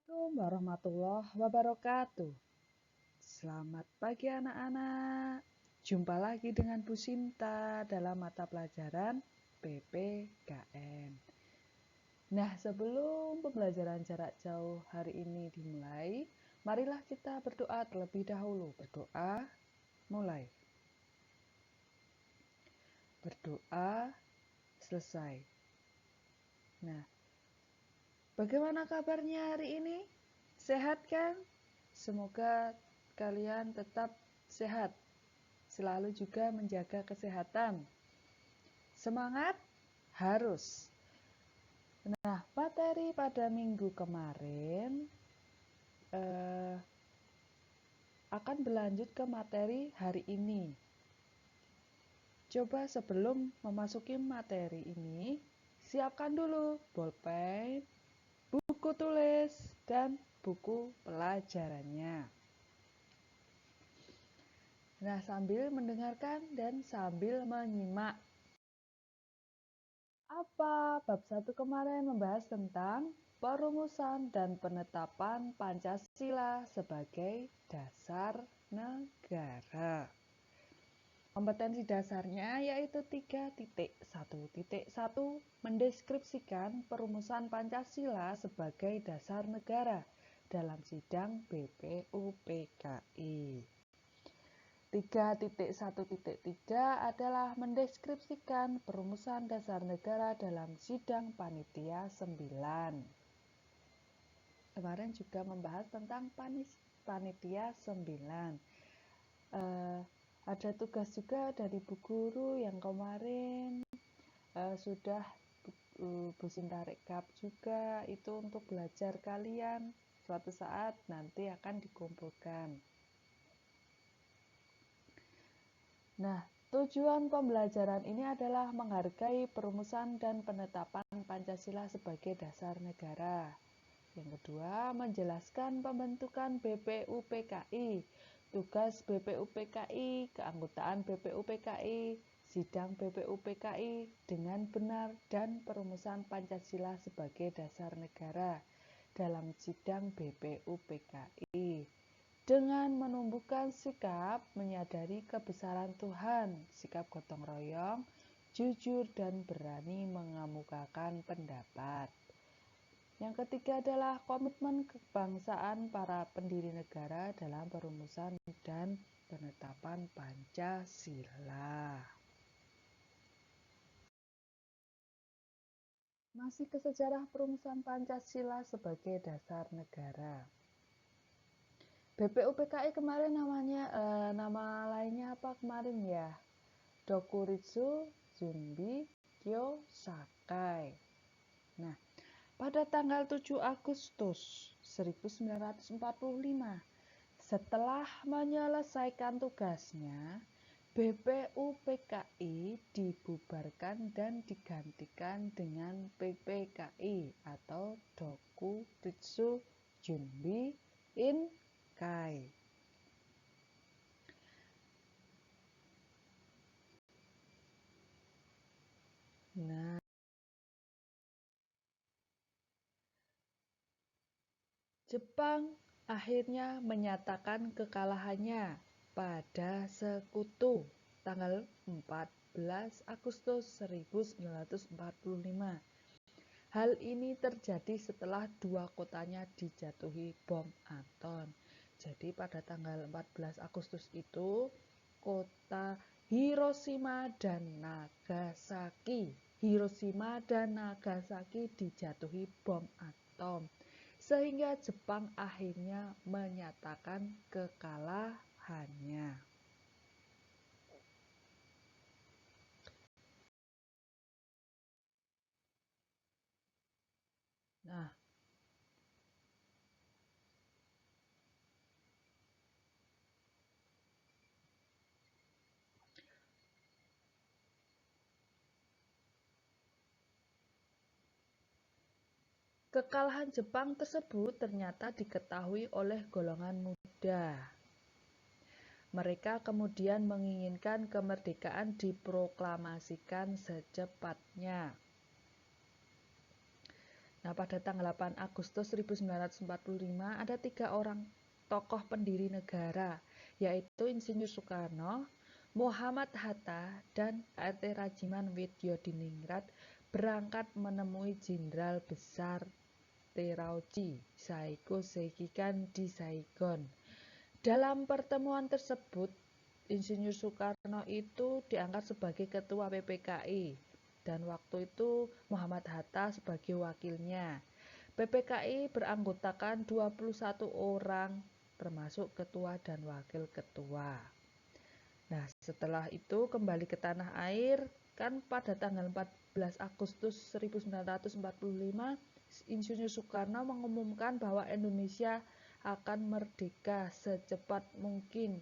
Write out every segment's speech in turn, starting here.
Assalamualaikum warahmatullahi wabarakatuh. Selamat pagi anak-anak. Jumpa lagi dengan Bu Sinta dalam mata pelajaran PPKN. Nah, sebelum pembelajaran jarak jauh hari ini dimulai, marilah kita berdoa terlebih dahulu. Berdoa, mulai. Berdoa, selesai. Nah, bagaimana kabarnya hari ini? Sehat kan? Semoga kalian tetap sehat, selalu juga menjaga kesehatan. Semangat harus. Nah, materi pada minggu kemarin akan berlanjut ke materi hari ini. Coba sebelum memasuki materi ini, siapkan dulu bolpen, buku tulis, dan buku pelajarannya. Nah, sambil mendengarkan dan sambil menyimak. Apa? Bab 1 kemarin membahas tentang perumusan dan penetapan Pancasila sebagai dasar negara. Kompetensi dasarnya yaitu 3.1.1 mendeskripsikan perumusan Pancasila sebagai dasar negara dalam sidang BPUPKI. 3.1.3 adalah mendeskripsikan perumusan dasar negara dalam sidang panitia 9. Kemarin juga membahas tentang panitia 9. Ada tugas juga dari Bu Guru yang kemarin sudah Bu Sinta rekap juga, itu untuk belajar kalian suatu saat nanti akan dikumpulkan. Nah, tujuan pembelajaran ini adalah menghargai perumusan dan penetapan Pancasila sebagai dasar negara. Yang kedua, menjelaskan pembentukan BPUPKI, tugas BPUPKI, keanggotaan BPUPKI, sidang BPUPKI dengan benar dan perumusan Pancasila sebagai dasar negara dalam sidang BPUPKI. Dengan menumbuhkan sikap menyadari kebesaran Tuhan, sikap gotong royong, jujur dan berani mengemukakan pendapat. Yang ketiga adalah komitmen kebangsaan para pendiri negara dalam perumusan dan penetapan Pancasila. Masih ke sejarah perumusan Pancasila sebagai dasar negara. BPUPKI kemarin nama lainnya apa kemarin ya? Dokuritsu Junbi Kyosakai. Nah, pada tanggal 7 Agustus 1945, setelah menyelesaikan tugasnya, BPUPKI dibubarkan dan digantikan dengan PPKI atau Dokuritsu Junbi Inkai. Nah, Jepang akhirnya menyatakan kekalahannya pada Sekutu tanggal 14 Agustus 1945. Hal ini terjadi setelah dua kotanya dijatuhi bom atom. Jadi pada tanggal 14 Agustus itu kota Hiroshima dan Nagasaki dijatuhi bom atom. Sehingga Jepang akhirnya menyatakan kekalahannya. Nah, kekalahan Jepang tersebut ternyata diketahui oleh golongan muda. Mereka kemudian menginginkan kemerdekaan diproklamasikan secepatnya. Nah, pada tanggal 8 Agustus 1945 ada 3 orang tokoh pendiri negara, yaitu Insinyur Soekarno, Muhammad Hatta, dan A.T. Rajiman Widyodiningrat berangkat menemui Jenderal Besar Terauchi Saiko Seikikan di Saigon. Dalam pertemuan tersebut, Insinyur Soekarno itu diangkat sebagai ketua PPKI dan waktu itu Muhammad Hatta sebagai wakilnya. PPKI beranggotakan 21 orang termasuk ketua dan wakil ketua. Nah, setelah itu kembali ke tanah air, kan pada tanggal 14 Agustus 1945, Insinyur Soekarno mengumumkan bahwa Indonesia akan merdeka secepat mungkin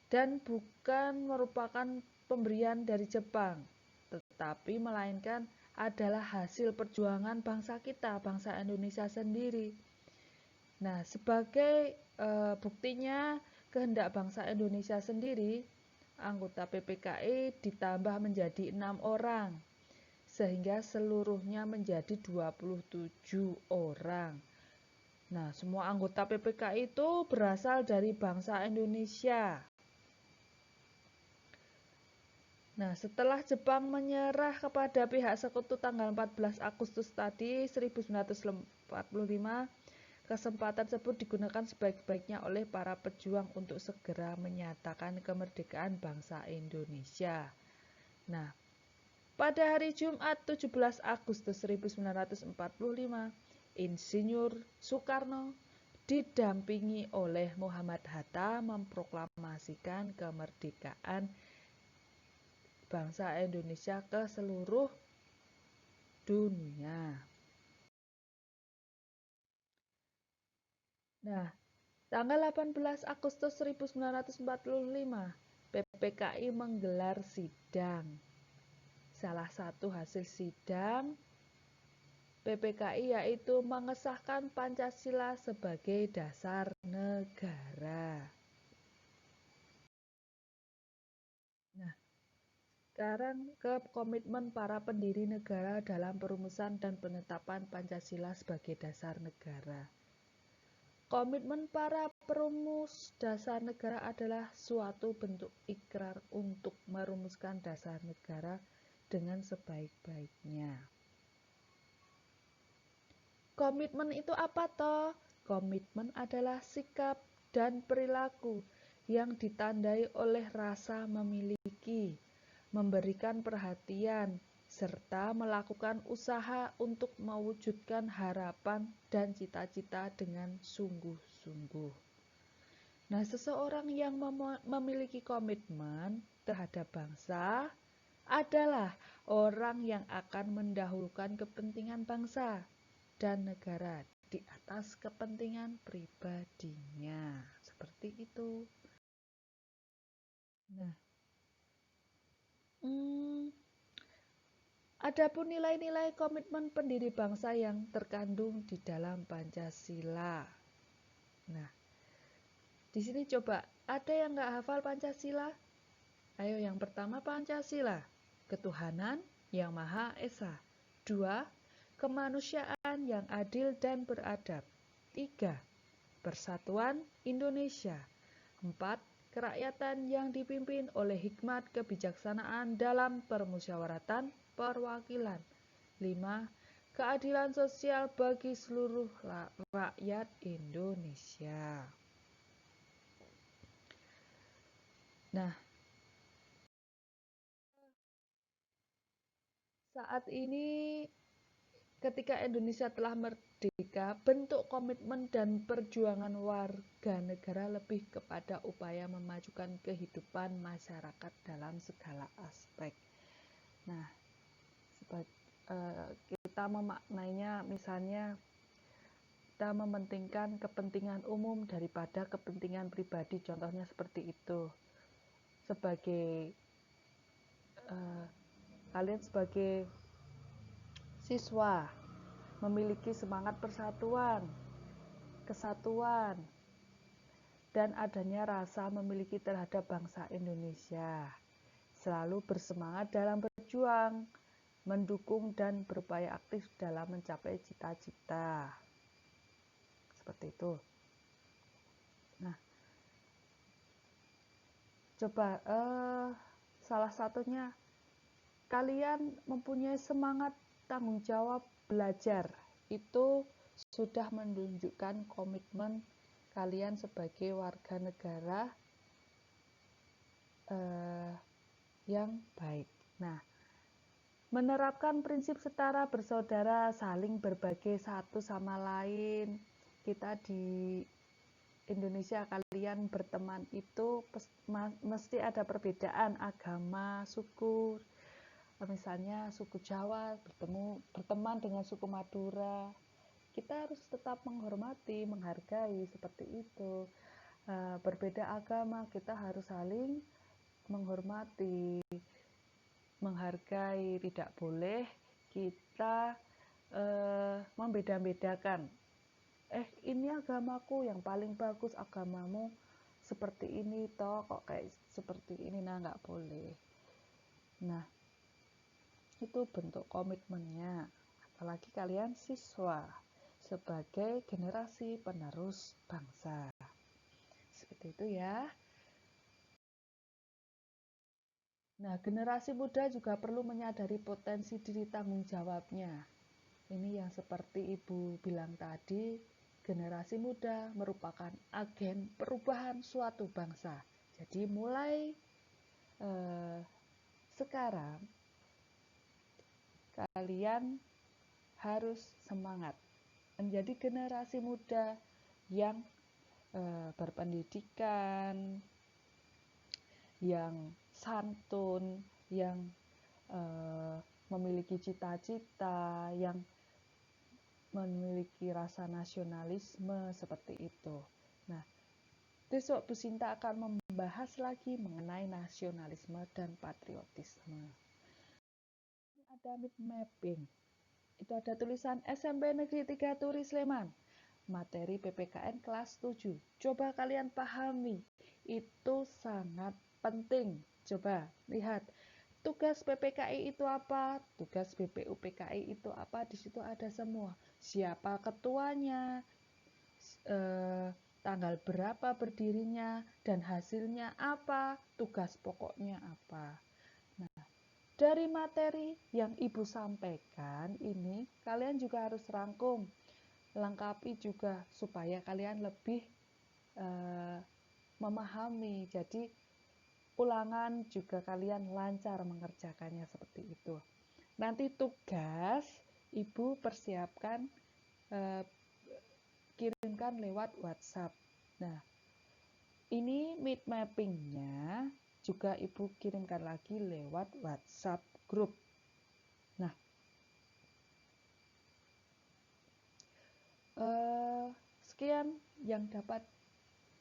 dan bukan merupakan pemberian dari Jepang, tetapi melainkan adalah hasil perjuangan bangsa kita, bangsa Indonesia sendiri. Nah, sebagai buktinya kehendak bangsa Indonesia sendiri, anggota PPKI ditambah menjadi 6 orang, sehingga seluruhnya menjadi 27 orang. Nah, semua anggota PPKI itu berasal dari bangsa Indonesia. Nah, setelah Jepang menyerah kepada pihak sekutu tanggal 14 Agustus tadi 1945, kesempatan tersebut digunakan sebaik-baiknya oleh para pejuang untuk segera menyatakan kemerdekaan bangsa Indonesia. Nah, pada hari Jumat 17 Agustus 1945, Insinyur Soekarno didampingi oleh Muhammad Hatta memproklamasikan kemerdekaan bangsa Indonesia ke seluruh dunia. Nah, tanggal 18 Agustus 1945, PPKI menggelar sidang. Salah satu hasil sidang PPKI yaitu mengesahkan Pancasila sebagai dasar negara. Nah, sekarang ke komitmen para pendiri negara dalam perumusan dan penetapan Pancasila sebagai dasar negara. Komitmen para perumus dasar negara adalah suatu bentuk ikrar untuk merumuskan dasar negara dengan sebaik-baiknya. Komitmen itu apa toh? Komitmen adalah sikap dan perilaku yang ditandai oleh rasa memiliki, memberikan perhatian, serta melakukan usaha untuk mewujudkan harapan dan cita-cita dengan sungguh-sungguh. Nah, seseorang yang memiliki komitmen terhadap bangsa adalah orang yang akan mendahulukan kepentingan bangsa dan negara di atas kepentingan pribadinya. Seperti itu. Nah, adapun nilai-nilai komitmen pendiri bangsa yang terkandung di dalam Pancasila. Nah, di sini coba, ada yang nggak hafal Pancasila? Ayo, yang pertama Pancasila, ketuhanan yang Maha Esa. 2. Kemanusiaan yang adil dan beradab. 3. Persatuan Indonesia. 4. Kerakyatan yang dipimpin oleh hikmat kebijaksanaan dalam permusyawaratan perwakilan. 5. Keadilan sosial bagi seluruh rakyat Indonesia. Nah, saat ini ketika Indonesia telah merdeka, bentuk komitmen dan perjuangan warga negara lebih kepada upaya memajukan kehidupan masyarakat dalam segala aspek. Nah, kita memaknainya misalnya kita mementingkan kepentingan umum daripada kepentingan pribadi, contohnya seperti itu. Kalian sebagai siswa memiliki semangat persatuan, kesatuan, dan adanya rasa memiliki terhadap bangsa Indonesia. Selalu bersemangat dalam berjuang, mendukung dan berupaya aktif dalam mencapai cita-cita. Seperti itu. Nah, coba salah satunya kalian mempunyai semangat tanggung jawab belajar. Itu sudah menunjukkan komitmen kalian sebagai warga negara yang baik. Nah, menerapkan prinsip setara, bersaudara, saling berbagi satu sama lain. Kita di Indonesia, kalian berteman itu mesti ada perbedaan agama, suku. Misalnya suku Jawa berteman dengan suku Madura. Kita harus tetap menghormati, menghargai seperti itu. Berbeda agama, kita harus saling menghormati, menghargai. Tidak boleh kita membeda-bedakan. Ini agamaku yang paling bagus, agamamu seperti ini toh, kok kayak seperti ini. Nah, nggak boleh. Nah, itu bentuk komitmennya. Apalagi kalian siswa sebagai generasi penerus bangsa. Seperti itu ya. Nah, generasi muda juga perlu menyadari potensi diri tanggung jawabnya. Ini yang seperti Ibu bilang tadi, generasi muda merupakan agen perubahan suatu bangsa. Jadi mulai sekarang kalian harus semangat menjadi generasi muda yang berpendidikan, yang santun, yang memiliki cita-cita, yang memiliki rasa nasionalisme seperti itu. Nah, besok Bu Sinta akan membahas lagi mengenai nasionalisme dan patriotisme. Ada mid mapping. Itu ada tulisan SMP Negeri 3 Turi Sleman. Materi PPKN kelas 7. Coba kalian pahami. Itu sangat penting. Coba lihat. Tugas PPKI itu apa? Tugas BPUPKI itu apa? Di situ ada semua. Siapa ketuanya? Tanggal berapa berdirinya? Dan hasilnya apa? Tugas pokoknya apa? Nah, dari materi yang Ibu sampaikan ini, kalian juga harus rangkum, lengkapi juga supaya kalian lebih memahami. Jadi ulangan juga kalian lancar mengerjakannya seperti itu. Nanti tugas Ibu persiapkan, kirimkan lewat WhatsApp. Nah, ini mid mappingnya juga Ibu kirimkan lagi lewat WhatsApp grup. Nah, sekian yang dapat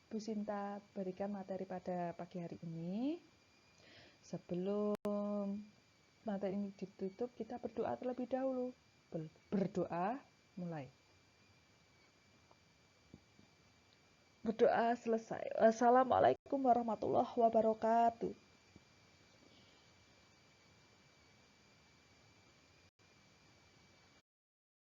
Bu Sinta berikan materi pada pagi hari ini. Sebelum materi ini ditutup, kita berdoa terlebih dahulu. Berdoa, mulai. Berdoa selesai. Assalamualaikum warahmatullahi wabarakatuh.